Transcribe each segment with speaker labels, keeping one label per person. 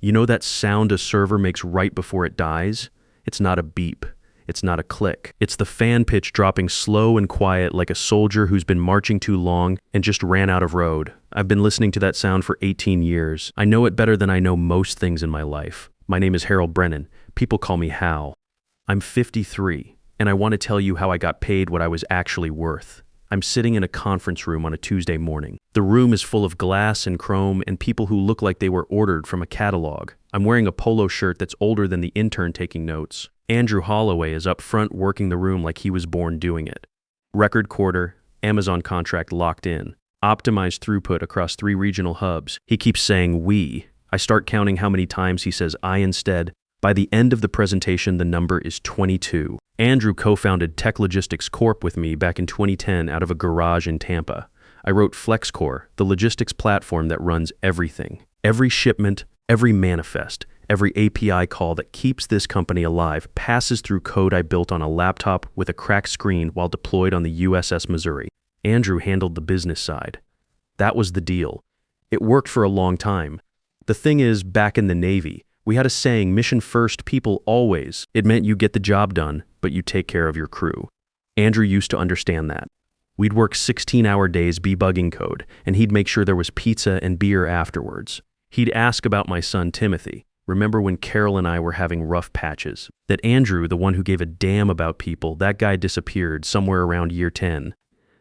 Speaker 1: You know that sound a server makes right before it dies? It's not a beep. It's not a click. It's the fan pitch dropping slow and quiet like a soldier who's been marching too long and just ran out of road. I've been listening to that sound for 18 years. I know it better than I know most things in my life. My name is Harold Brennan. People call me Hal. I'm 53, and I want to tell you how I got paid what I was actually worth. I'm sitting in a conference room on a Tuesday morning. The room is full of glass and chrome and people who look like they were ordered from a catalog. I'm wearing a polo shirt that's older than the intern taking notes. Andrew Holloway is up front working the room like he was born doing it. Record quarter, Amazon contract locked in. Optimized throughput across 3 regional hubs. He keeps saying we. I start counting how many times he says I instead. By the end of the presentation, the number is 22. Andrew co-founded Tech Logistics Corp with me back in 2010 out of a garage in Tampa. I wrote FlexCore, the logistics platform that runs everything. Every shipment, every manifest, every API call that keeps this company alive passes through code I built on a laptop with a cracked screen while deployed on the USS Missouri. Andrew handled the business side. That was the deal. It worked for a long time. The thing is, back in the Navy, we had a saying, mission first, people always. It meant you get the job done, but you take care of your crew. Andrew used to understand that. We'd work 16-hour days debugging code, and he'd make sure there was pizza and beer afterwards. He'd ask about my son Timothy. Remember when Carol and I were having rough patches? That Andrew, the one who gave a damn about people, that guy disappeared somewhere around year 10.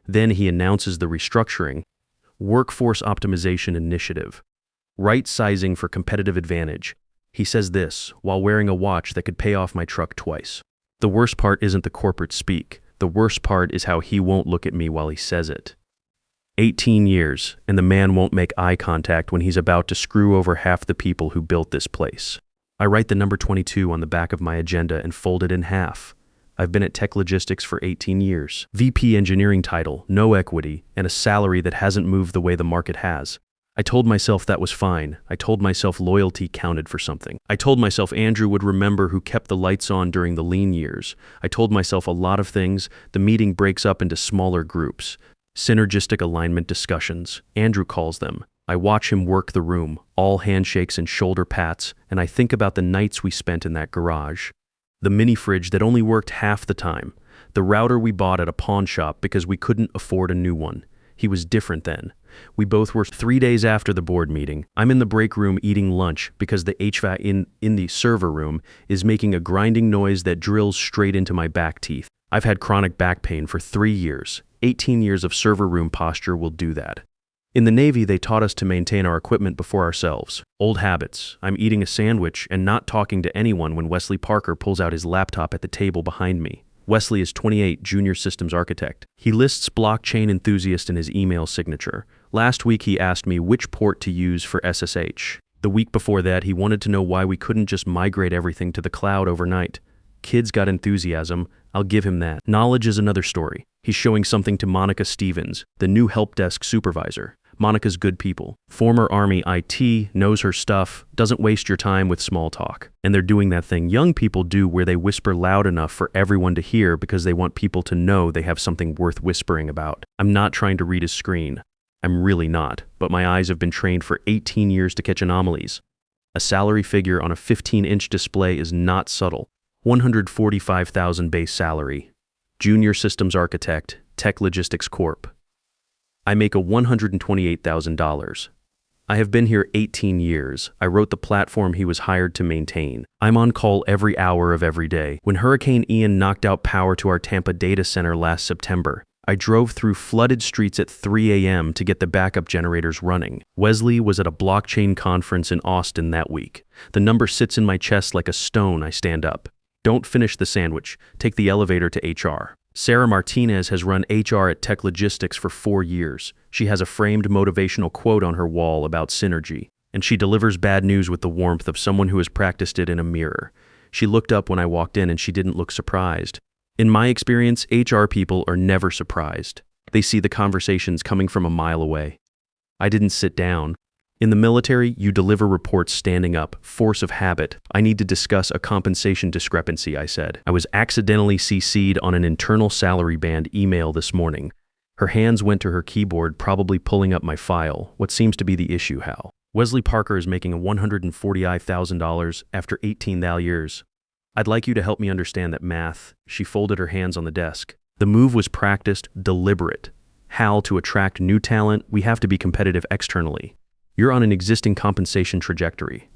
Speaker 1: Then he announces the restructuring, workforce optimization initiative, right sizing for competitive advantage. He says this while wearing a watch that could pay off my truck twice. The worst part isn't the corporate speak. The worst part is how he won't look at me while he says it. 18 years, and the man won't make eye contact when he's about to screw over half the people who built this place. I write the number 22 on the back of my agenda and fold it in half. I've been at Tech Logistics for 18 years. VP engineering title, no equity, and a salary that hasn't moved the way the market has. I told myself that was fine. I told myself loyalty counted for something. I told myself Andrew would remember who kept the lights on during the lean years. I told myself a lot of things. The meeting breaks up into smaller groups. Synergistic alignment discussions, Andrew calls them. I watch him work the room, all handshakes and shoulder pats, and I think about the nights we spent in that garage. The mini fridge that only worked half the time. The router we bought at a pawn shop because we couldn't afford a new one. He was different then. We both were 3 days after the board meeting. I'm in the break room eating lunch because the HVAC in the server room is making a grinding noise that drills straight into my back teeth. I've had chronic back pain for 3 years. 18 years of server room posture will do that. In the Navy, they taught us to maintain our equipment before ourselves. Old habits. I'm eating a sandwich and not talking to anyone when Wesley Parker pulls out his laptop at the table behind me. Wesley is 28, junior systems architect. He lists blockchain enthusiast in his email signature. Last week, he asked me which port to use for SSH. The week before that, he wanted to know why we couldn't just migrate everything to the cloud overnight. Kid's got enthusiasm. I'll give him that. Knowledge is another story. He's showing something to Monica Stevens, the new help desk supervisor. Monica's good people. Former Army IT, knows her stuff, doesn't waste your time with small talk. And they're doing that thing young people do where they whisper loud enough for everyone to hear because they want people to know they have something worth whispering about. I'm not trying to read his screen. I'm really not, but my eyes have been trained for 18 years to catch anomalies. A salary figure on a 15-inch display is not subtle. $145,000 base salary. Junior systems architect, Tech Logistics Corp. I make a $128,000. I have been here 18 years. I wrote the platform he was hired to maintain. I'm on call every hour of every day. When Hurricane Ian knocked out power to our Tampa data center last September, I drove through flooded streets at 3 a.m. to get the backup generators running. Wesley was at a blockchain conference in Austin that week. The number sits in my chest like a stone. I stand up. Don't finish the sandwich. Take the elevator to HR. Sarah Martinez has run HR at Tech Logistics for 4 years. She has a framed motivational quote on her wall about synergy, and she delivers bad news with the warmth of someone who has practiced it in a mirror. She looked up when I walked in and she didn't look surprised. In my experience, HR people are never surprised. They see the conversations coming from a mile away. I didn't sit down. In the military, you deliver reports standing up, force of habit. I need to discuss a compensation discrepancy, I said. I was accidentally CC'd on an internal salary band email this morning. Her hands went to her keyboard, probably pulling up my file. What seems to be the issue, Hal? Wesley Parker is making $140,000 after 18 years. I'd like you to help me understand that math. She folded her hands on the desk. The move was practiced, deliberate. Hal, to attract new talent, we have to be competitive externally. You're on an existing compensation trajectory.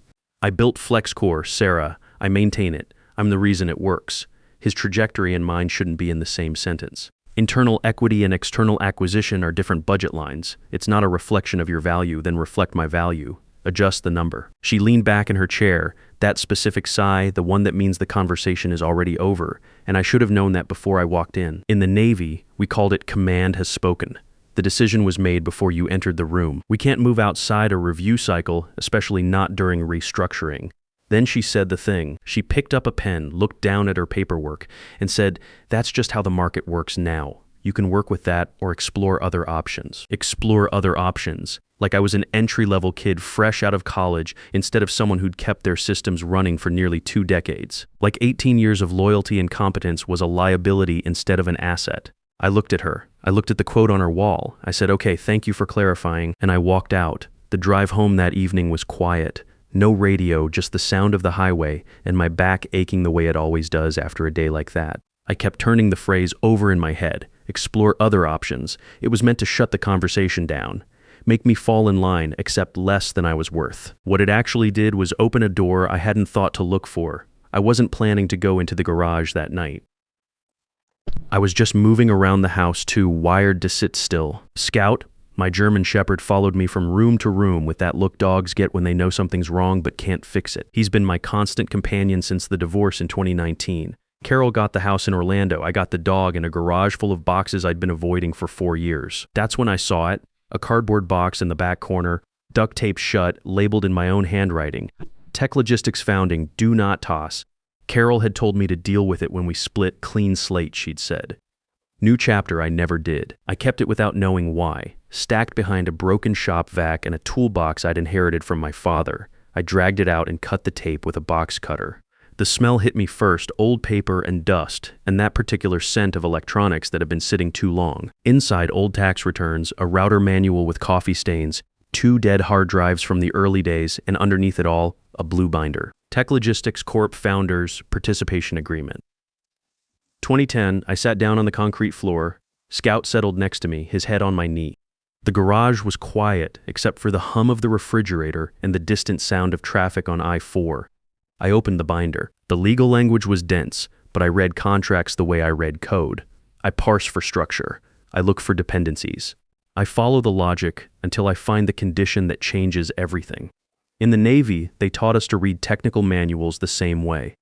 Speaker 1: I built FlexCore, Sarah. I maintain it. I'm the reason it works. His trajectory and mine shouldn't be in the same sentence. Internal equity and external acquisition are different budget lines. It's not a reflection of your value, then reflect my value. Adjust the number. She leaned back in her chair, that specific sigh, the one that means the conversation is already over, and I should have known that before I walked in. In the Navy, we called it command has spoken. The decision was made before you entered the room. We can't move outside a review cycle, especially not during restructuring. Then she said the thing. She picked up a pen, looked down at her paperwork, and said, "That's just how the market works now. You can work with that or explore other options." Explore other options. Like I was an entry-level kid fresh out of college instead of someone who'd kept their systems running for nearly 2 decades. Like 18 years of loyalty and competence was a liability instead of an asset. I looked at her. I looked at the quote on her wall. I said, "Okay, thank you for clarifying," and I walked out. The drive home that evening was quiet. No radio, just the sound of the highway, and my back aching the way it always does after a day like that. I kept turning the phrase over in my head. Explore other options. It was meant to shut the conversation down. Make me fall in line, accept less than I was worth. What it actually did was open a door I hadn't thought to look for. I wasn't planning to go into the garage that night. I was just moving around the house too wired to sit still. Scout, my German Shepherd, followed me from room to room with that look dogs get when they know something's wrong but can't fix it. He's been my constant companion since the divorce in 2019. Carol got the house in Orlando. I got the dog in a garage full of boxes I'd been avoiding for 4 years. That's when I saw it. A cardboard box in the back corner, duct tape shut, labeled in my own handwriting. Tech Logistics founding, do not toss. Carol had told me to deal with it when we split, clean slate, she'd said. New chapter, I never did. I kept it without knowing why, stacked behind a broken shop vac and a toolbox I'd inherited from my father. I dragged it out and cut the tape with a box cutter. The smell hit me first, old paper and dust, and that particular scent of electronics that had been sitting too long. Inside, old tax returns, a router manual with coffee stains, 2 dead hard drives from the early days, and underneath it all, a blue binder. Tech Logistics Corp. Founders Participation Agreement. 2010, I sat down on the concrete floor. Scout settled next to me, his head on my knee. The garage was quiet, except for the hum of the refrigerator and the distant sound of traffic on I-4. I opened the binder. The legal language was dense, but I read contracts the way I read code. I parse for structure. I look for dependencies. I follow the logic until I find the condition that changes everything. In the Navy, they taught us to read technical manuals the same way.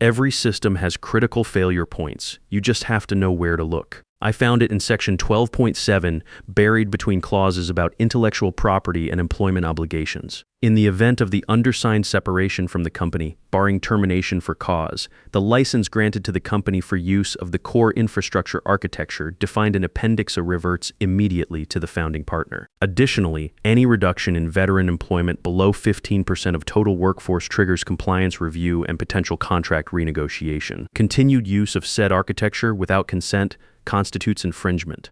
Speaker 1: Every system has critical failure points. You just have to know where to look. I found it in section 12.7, buried between clauses about intellectual property and employment obligations. In the event of the undersigned separation from the company, barring termination for cause, the license granted to the company for use of the core infrastructure architecture defined in Appendix A reverts immediately to the founding partner. Additionally, any reduction in veteran employment below 15% of total workforce triggers compliance review and potential contract renegotiation. Continued use of said architecture without consent constitutes infringement.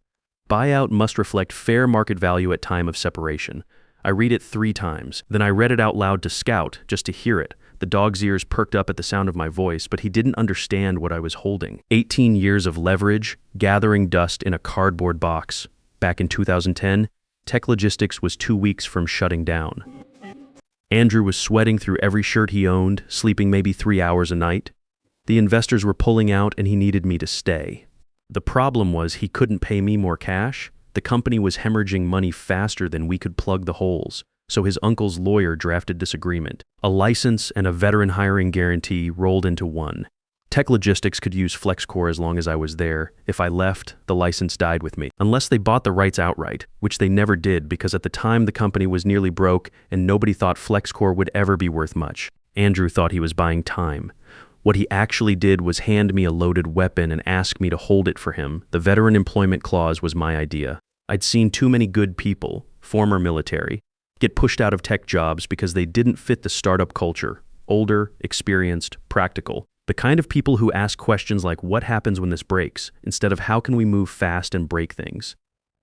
Speaker 1: Buyout must reflect fair market value at time of separation. I read it 3 times. Then I read it out loud to Scout, just to hear it. The dog's ears perked up at the sound of my voice, but he didn't understand what I was holding. 18 years of leverage, gathering dust in a cardboard box. Back in 2010, Tech Logistics was 2 weeks from shutting down. Andrew was sweating through every shirt he owned, sleeping maybe 3 hours a night. The investors were pulling out and he needed me to stay. The problem was he couldn't pay me more cash. The company was hemorrhaging money faster than we could plug the holes, so his uncle's lawyer drafted this agreement. A license and a veteran hiring guarantee rolled into one. Tech Logistics could use FlexCore as long as I was there. If I left, the license died with me, unless they bought the rights outright, which they never did because at the time the company was nearly broke and nobody thought FlexCore would ever be worth much. Andrew thought he was buying time. What he actually did was hand me a loaded weapon and ask me to hold it for him. The veteran employment clause was my idea. I'd seen too many good people, former military, get pushed out of tech jobs because they didn't fit the startup culture. Older, experienced, practical. The kind of people who ask questions like, what happens when this breaks, instead of how can we move fast and break things.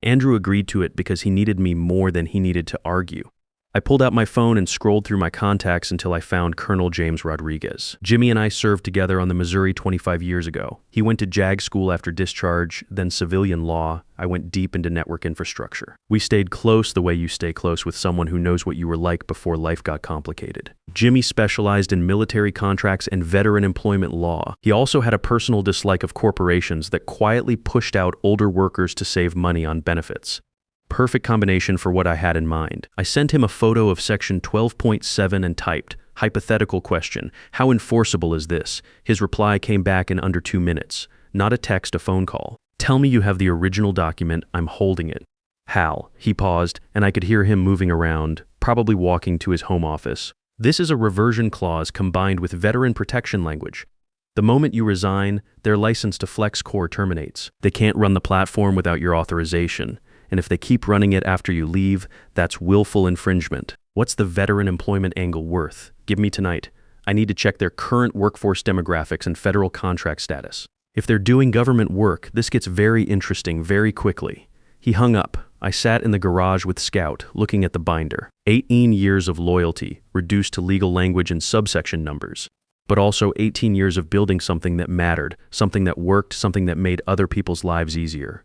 Speaker 1: Andrew agreed to it because he needed me more than he needed to argue. I pulled out my phone and scrolled through my contacts until I found Colonel James Rodriguez. Jimmy and I served together on the Missouri 25 years ago. He went to JAG school after discharge, then civilian law. I went deep into network infrastructure. We stayed close the way you stay close with someone who knows what you were like before life got complicated. Jimmy specialized in military contracts and veteran employment law. He also had a personal dislike of corporations that quietly pushed out older workers to save money on benefits. Perfect combination for what I had in mind. I sent him a photo of section 12.7 and typed, hypothetical question, how enforceable is this? His reply came back in under 2 minutes. Not a text, a phone call. Tell me you have the original document, I'm holding it. Hal. He paused, and I could hear him moving around, probably walking to his home office. This is a reversion clause combined with veteran protection language. The moment you resign, their license to FlexCore terminates. They can't run the platform without your authorization. And if they keep running it after you leave, that's willful infringement. What's the veteran employment angle worth? Give me tonight. I need to check their current workforce demographics and federal contract status. If they're doing government work, this gets very interesting very quickly. He hung up. I sat in the garage with Scout, looking at the binder. 18 years of loyalty, reduced to legal language and subsection numbers. But also 18 years of building something that mattered, something that worked, something that made other people's lives easier.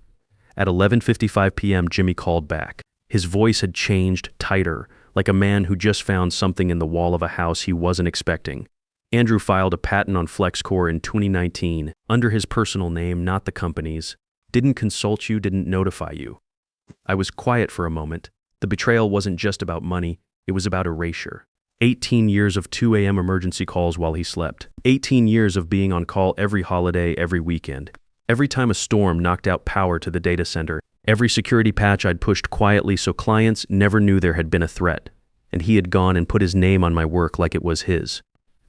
Speaker 1: At 11:55 p.m., Jimmy called back. His voice had changed, tighter, like a man who just found something in the wall of a house he wasn't expecting. Andrew filed a patent on FlexCore in 2019, under his personal name, not the company's. Didn't consult you, didn't notify you. I was quiet for a moment. The betrayal wasn't just about money, it was about erasure. 18 years of 2 a.m. emergency calls while he slept. 18 years of being on call every holiday, every weekend. Every time a storm knocked out power to the data center, every security patch I'd pushed quietly so clients never knew there had been a threat. And he had gone and put his name on my work like it was his.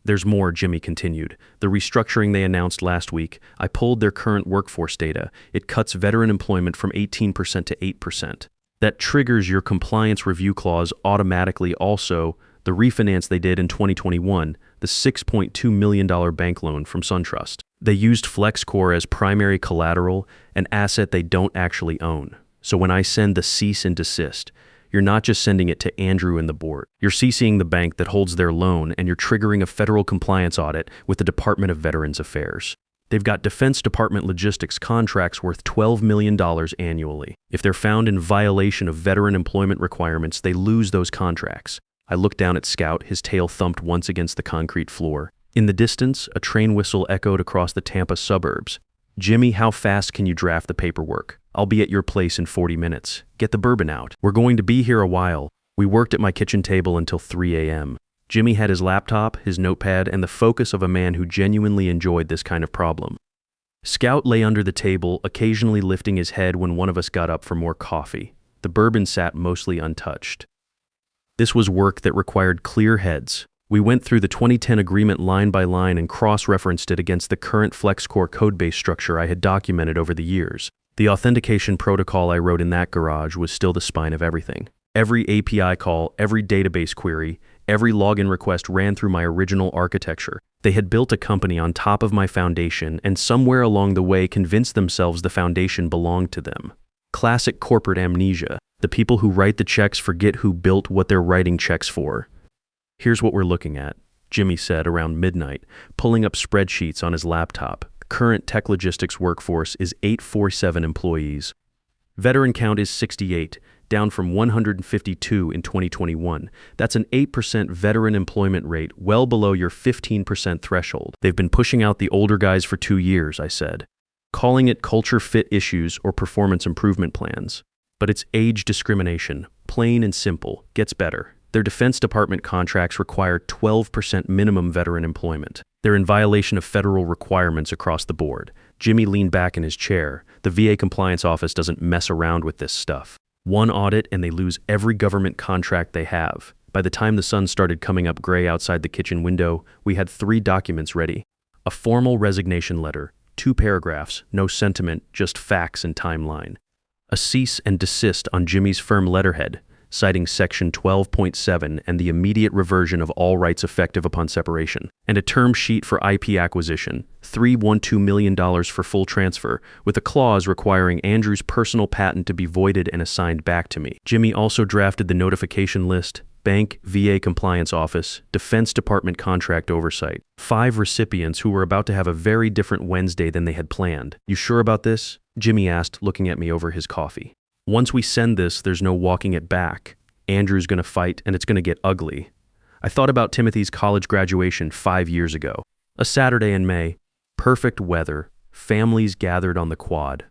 Speaker 1: There's more, Jimmy continued. The restructuring they announced last week, I pulled their current workforce data. It cuts veteran employment from 18% to 8%. That triggers your compliance review clause automatically. Also, the refinance they did in 2021, the $6.2 million bank loan from SunTrust. They used FlexCore as primary collateral, an asset they don't actually own. So when I send the cease and desist, you're not just sending it to Andrew and the board. You're CCing the bank that holds their loan, and you're triggering a federal compliance audit with the Department of Veterans Affairs. They've got Defense Department logistics contracts worth $12 million annually. If they're found in violation of veteran employment requirements, they lose those contracts. I looked down at Scout, his tail thumped once against the concrete floor. In the distance, a train whistle echoed across the Tampa suburbs. Jimmy, how fast can you draft the paperwork? I'll be at your place in 40 minutes. Get the bourbon out. We're going to be here a while. We worked at my kitchen table until 3 a.m. Jimmy had his laptop, his notepad, and the focus of a man who genuinely enjoyed this kind of problem. Scout lay under the table, occasionally lifting his head when one of us got up for more coffee. The bourbon sat mostly untouched. This was work that required clear heads. We went through the 2010 agreement line by line and cross-referenced it against the current FlexCore codebase structure I had documented over the years. The authentication protocol I wrote in that garage was still the spine of everything. Every API call, every database query, every login request ran through my original architecture. They had built a company on top of my foundation and somewhere along the way convinced themselves the foundation belonged to them. Classic corporate amnesia. The people who write the checks forget who built what they're writing checks for. Here's what we're looking at, Jimmy said around midnight, pulling up spreadsheets on his laptop. Current tech logistics workforce is 847 employees. Veteran count is 68, down from 152 in 2021. That's an 8% veteran employment rate, well below your 15% threshold. They've been pushing out the older guys for 2 years, I said, calling it culture fit issues or performance improvement plans. But it's age discrimination, plain and simple, gets better. Their Defense Department contracts require 12% minimum veteran employment. They're in violation of federal requirements across the board. Jimmy leaned back in his chair. The VA compliance office doesn't mess around with this stuff. One audit and they lose every government contract they have. By the time the sun started coming up gray outside the kitchen window, we had 3 documents ready. A formal resignation letter, 2 paragraphs, no sentiment, just facts and timeline. A cease and desist on Jimmy's firm letterhead, citing Section 12.7 and the immediate reversion of all rights effective upon separation, and a term sheet for IP acquisition, $312 million for full transfer, with a clause requiring Andrew's personal patent to be voided and assigned back to me. Jimmy also drafted the notification list, bank, VA compliance office, Defense Department contract oversight. 5 recipients who were about to have a very different Wednesday than they had planned. You sure about this? Jimmy asked, looking at me over his coffee. Once we send this, there's no walking it back. Andrew's gonna fight, and it's gonna get ugly. I thought about Timothy's college graduation 5 years ago. A Saturday in May, perfect weather, families gathered on the quad.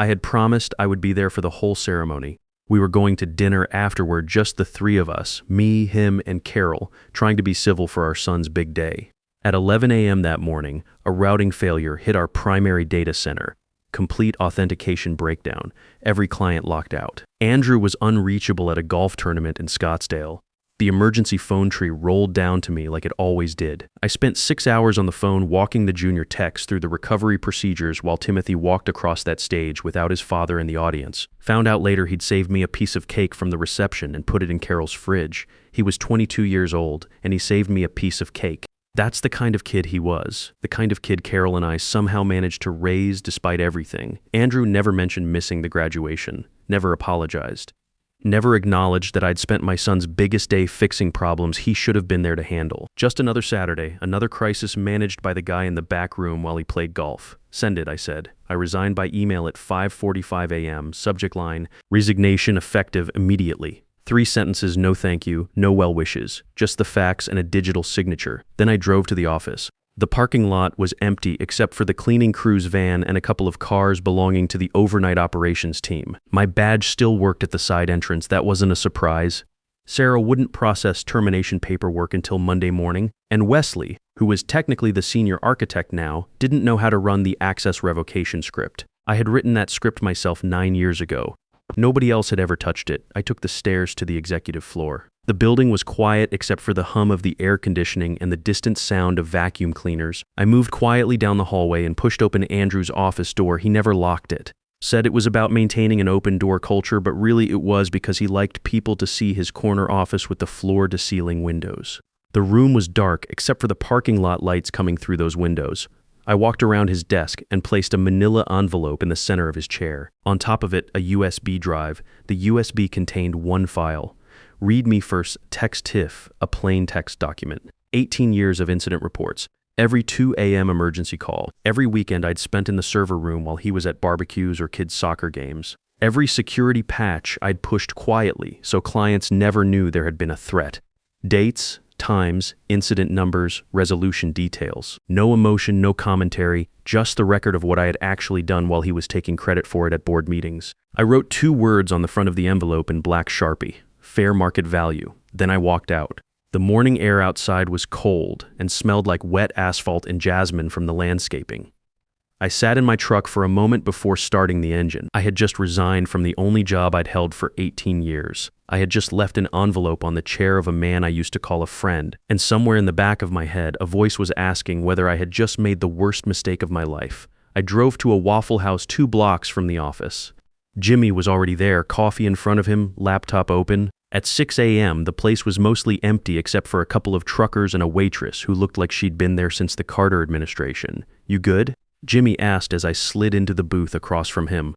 Speaker 1: I had promised I would be there for the whole ceremony. We were going to dinner afterward, just the 3 of us, me, him, and Carol, trying to be civil for our son's big day. At 11 a.m. that morning, a routing failure hit our primary data center. Complete authentication breakdown. Every client locked out. Andrew was unreachable at a golf tournament in Scottsdale. The emergency phone tree rolled down to me like it always did. I spent 6 hours on the phone walking the junior techs through the recovery procedures while Timothy walked across that stage without his father in the audience. Found out later he'd saved me a piece of cake from the reception and put it in Carol's fridge. He was 22 years old, and he saved me a piece of cake. That's the kind of kid he was, the kind of kid Carol and I somehow managed to raise despite everything. Andrew never mentioned missing the graduation, never apologized. Never acknowledged that I'd spent my son's biggest day fixing problems he should have been there to handle. Just another Saturday, another crisis managed by the guy in the back room while he played golf. Send it, I said. I resigned by email at 5:45 a.m., subject line, resignation effective immediately. 3 sentences, no thank you, no well wishes, just the facts and a digital signature. Then I drove to the office. The parking lot was empty except for the cleaning crew's van and a couple of cars belonging to the overnight operations team. My badge still worked at the side entrance. That wasn't a surprise. Sarah wouldn't process termination paperwork until Monday morning, and Wesley, who was technically the senior architect now, didn't know how to run the access revocation script. I had written that script myself 9 years ago. Nobody else had ever touched it. I took the stairs to the executive floor. The building was quiet except for the hum of the air conditioning and the distant sound of vacuum cleaners. I moved quietly down the hallway and pushed open Andrew's office door. He never locked it. Said it was about maintaining an open door culture, but really it was because he liked people to see his corner office with the floor-to-ceiling windows. The room was dark except for the parking lot lights coming through those windows. I walked around his desk and placed a manila envelope in the center of his chair. On top of it, a USB drive. The USB contained 1 file. Read me first, text TIFF, a plain text document. 18 years of incident reports. Every 2 a.m. emergency call. Every weekend I'd spent in the server room while he was at barbecues or kids' soccer games. Every security patch I'd pushed quietly so clients never knew there had been a threat. Dates, times, incident numbers, resolution details. No emotion, no commentary, just the record of what I had actually done while he was taking credit for it at board meetings. I wrote 2 words on the front of the envelope in black Sharpie. Fair market value. Then I walked out. The morning air outside was cold and smelled like wet asphalt and jasmine from the landscaping. I sat in my truck for a moment before starting the engine. I had just resigned from the only job I'd held for 18 years. I had just left an envelope on the chair of a man I used to call a friend, and somewhere in the back of my head, a voice was asking whether I had just made the worst mistake of my life. I drove to a Waffle House 2 blocks from the office. Jimmy was already there, coffee in front of him, laptop open. At 6 a.m., the place was mostly empty except for a couple of truckers and a waitress who looked like she'd been there since the Carter administration. You good? Jimmy asked as I slid into the booth across from him.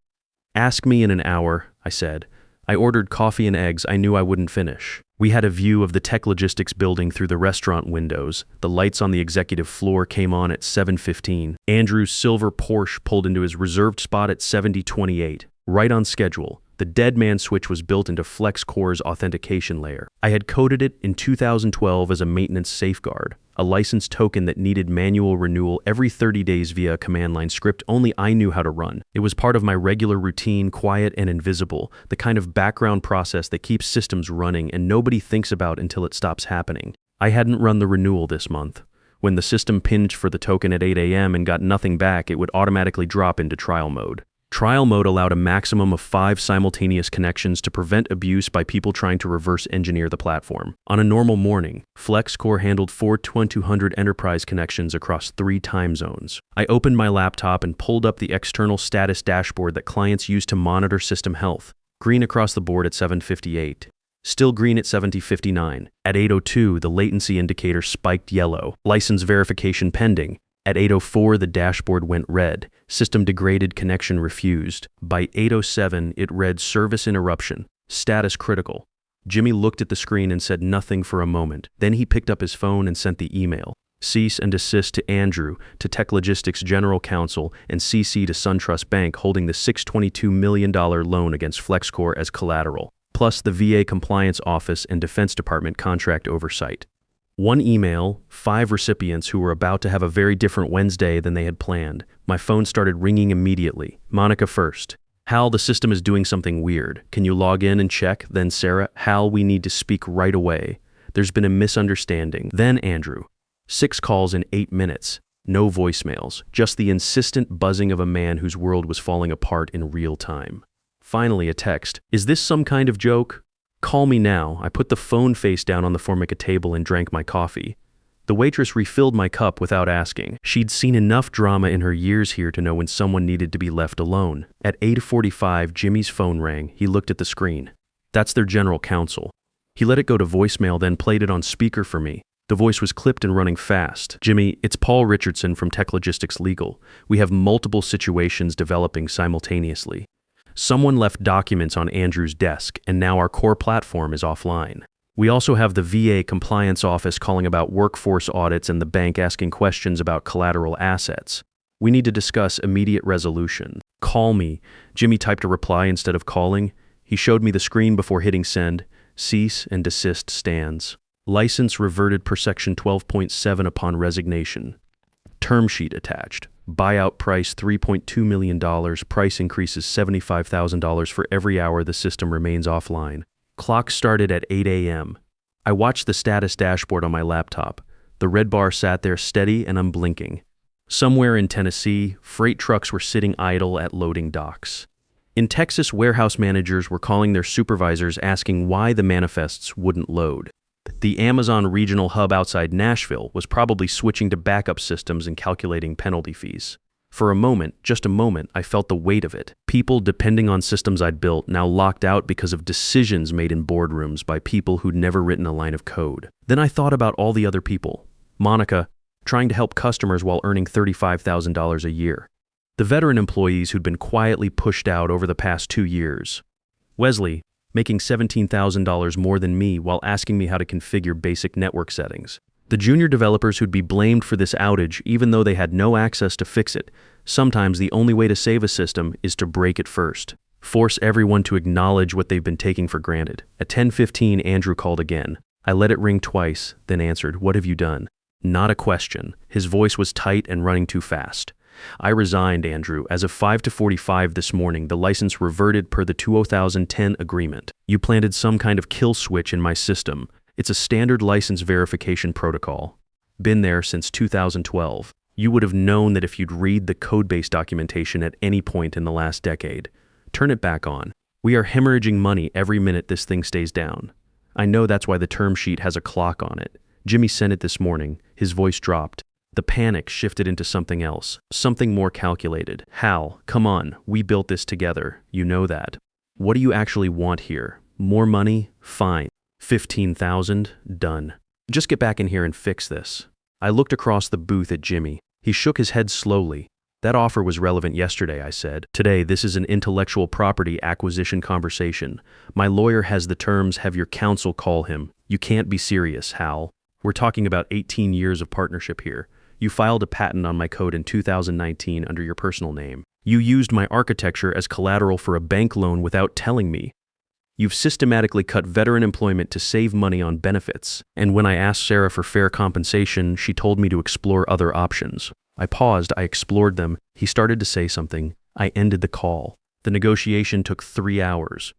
Speaker 1: Ask me in an hour, I said. I ordered coffee and eggs I knew I wouldn't finish. We had a view of the Tech Logistics building through the restaurant windows. The lights on the executive floor came on at 7:15. Andrew's silver Porsche pulled into his reserved spot at 7028, right on schedule. The dead man switch was built into FlexCore's authentication layer. I had coded it in 2012 as a maintenance safeguard, a license token that needed manual renewal every 30 days via a command line script only I knew how to run. It was part of my regular routine, quiet and invisible, the kind of background process that keeps systems running and nobody thinks about until it stops happening. I hadn't run the renewal this month. When the system pinged for the token at 8 a.m. and got nothing back, it would automatically drop into trial mode. Trial mode allowed a maximum of 5 simultaneous connections to prevent abuse by people trying to reverse engineer the platform. On a normal morning, FlexCore handled 4 2200 enterprise connections across 3 time zones. I opened my laptop and pulled up the external status dashboard that clients use to monitor system health. Green across the board at 7:58. Still green at 7:59. At 8:02, the latency indicator spiked yellow. License verification pending. At 8:04, the dashboard went red. System degraded, connection refused. By 8:07, it read service interruption, status critical. Jimmy looked at the screen and said nothing for a moment. Then he picked up his phone and sent the email. Cease and desist to Andrew, to Tech Logistics General Counsel, and CC to SunTrust Bank holding the $622 million loan against FlexCore as collateral, plus the VA Compliance Office and Defense Department contract oversight. One email, 5 recipients who were about to have a very different Wednesday than they had planned. My phone started ringing immediately. Monica first. Hal, the system is doing something weird. Can you log in and check? Then Sarah, Hal, we need to speak right away. There's been a misunderstanding. Then Andrew. 6 calls in 8 minutes. No voicemails, just the insistent buzzing of a man whose world was falling apart in real time. Finally, a text. Is this some kind of joke? Call me now. I put the phone face down on the Formica table and drank my coffee. The waitress refilled my cup without asking. She'd seen enough drama in her years here to know when someone needed to be left alone. At 8:45, Jimmy's phone rang. He looked at the screen. That's their general counsel. He let it go to voicemail, then played it on speaker for me. The voice was clipped and running fast. Jimmy, it's Paul Richardson from Tech Logistics Legal. We have multiple situations developing simultaneously. Someone left documents on Andrew's desk, and now our core platform is offline. We also have the VA Compliance Office calling about workforce audits and the bank asking questions about collateral assets. We need to discuss immediate resolution. Call me. Jimmy typed a reply instead of calling. He showed me the screen before hitting send. Cease and desist stands. License reverted per section 12.7 upon resignation. Term sheet attached. Buyout price $3.2 million. Price increases $75,000 for every hour the system remains offline. Clock started at 8 a.m. I watched the status dashboard on my laptop. The red bar sat there steady and unblinking. Somewhere in Tennessee, freight trucks were sitting idle at loading docks. In Texas, warehouse managers were calling their supervisors asking why the manifests wouldn't load. The Amazon regional hub outside Nashville was probably switching to backup systems and calculating penalty fees. For a moment, just a moment, I felt the weight of it. People depending on systems I'd built, now locked out because of decisions made in boardrooms by people who'd never written a line of code. Then I thought about all the other people. Monica, trying to help customers while earning $35,000 a year. The veteran employees who'd been quietly pushed out over the past 2 years. Wesley, making $17,000 more than me while asking me how to configure basic network settings. The junior developers who'd be blamed for this outage even though they had no access to fix it. Sometimes the only way to save a system is to break it first. Force everyone to acknowledge what they've been taking for granted. At 10:15, Andrew called again. I let it ring twice, then answered, "What have you done?" Not a question. His voice was tight and running too fast. I resigned, Andrew. As of 5:45 this morning, the license reverted per the 2010 agreement. You planted some kind of kill switch in my system. It's a standard license verification protocol. Been there since 2012. You would have known that if you'd read the code-based documentation at any point in the last decade. Turn it back on. We are hemorrhaging money every minute this thing stays down. I know that's why the term sheet has a clock on it. Jimmy sent it this morning. His voice dropped. The panic shifted into something else, something more calculated. Hal, come on, we built this together. You know that. What do you actually want here? More money? Fine. 15,000? Done. Just get back in here and fix this. I looked across the booth at Jimmy. He shook his head slowly. That offer was relevant yesterday, I said. Today, this is an intellectual property acquisition conversation. My lawyer has the terms, have your counsel call him. You can't be serious, Hal. We're talking about 18 years of partnership here. You filed a patent on my code in 2019 under your personal name. You used my architecture as collateral for a bank loan without telling me. You've systematically cut veteran employment to save money on benefits. And when I asked Sarah for fair compensation, she told me to explore other options. I paused, I explored them. He started to say something. I ended the call. The negotiation took 3 hours.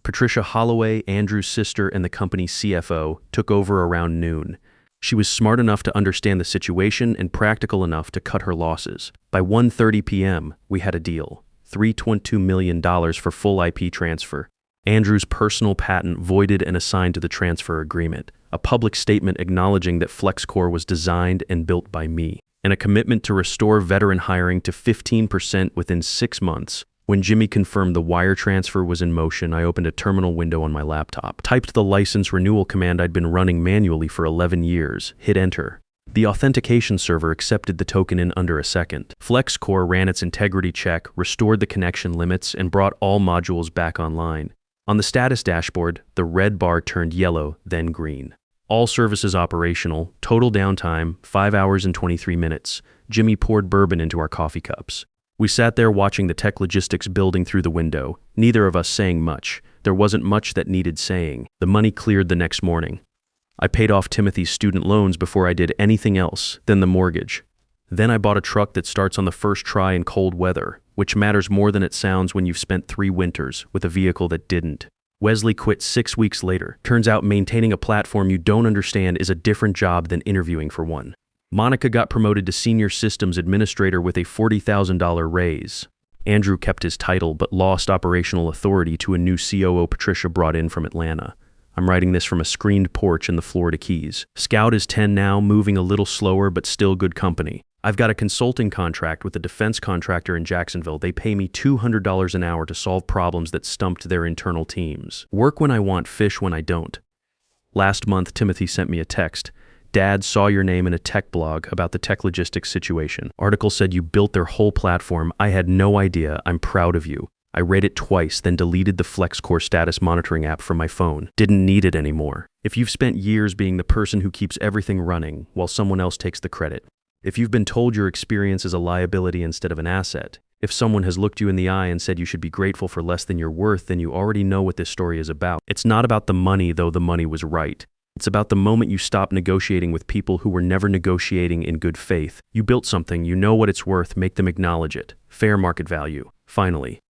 Speaker 1: Patricia Holloway, Andrew's sister and the company's CFO, took over around noon. She was smart enough to understand the situation and practical enough to cut her losses. By 1:30 p.m., we had a deal. $3.2 million for full IP transfer. Andrew's personal patent voided and assigned to the transfer agreement. A public statement acknowledging that FlexCore was designed and built by me. And a commitment to restore veteran hiring to 15% within 6 months. When Jimmy confirmed the wire transfer was in motion, I opened a terminal window on my laptop, typed the license renewal command I'd been running manually for 11 years, hit enter. The authentication server accepted the token in under a second. FlexCore ran its integrity check, restored the connection limits, and brought all modules back online. On the status dashboard, the red bar turned yellow, then green. All services operational, total downtime, 5 hours and 23 minutes. Jimmy poured bourbon into our coffee cups. We sat there watching the tech logistics building through the window, neither of us saying much. There wasn't much that needed saying. The money cleared the next morning. I paid off Timothy's student loans before I did anything else, then the mortgage. Then I bought a truck that starts on the first try in cold weather, which matters more than it sounds when you've spent 3 winters with a vehicle that didn't. Wesley quit 6 weeks later. Turns out maintaining a platform you don't understand is a different job than interviewing for one. Monica got promoted to senior systems administrator with a $40,000 raise. Andrew kept his title but lost operational authority to a new COO Patricia brought in from Atlanta. I'm writing this from a screened porch in the Florida Keys. Scout is 10 now, moving a little slower but still good company. I've got a consulting contract with a defense contractor in Jacksonville. They pay me $200 an hour to solve problems that stumped their internal teams. Work when I want, fish when I don't. Last month, Timothy sent me a text. Dad saw your name in a tech blog about the tech logistics situation. Article said you built their whole platform. I had no idea. I'm proud of you. I read it twice, then deleted the FlexCore status monitoring app from my phone. Didn't need it anymore. If you've spent years being the person who keeps everything running while someone else takes the credit, if you've been told your experience is a liability instead of an asset, if someone has looked you in the eye and said you should be grateful for less than you're worth, then you already know what this story is about. It's not about the money, though the money was right. It's about the moment you stop negotiating with people who were never negotiating in good faith. You built something, you know what it's worth, make them acknowledge it. Fair market value. Finally.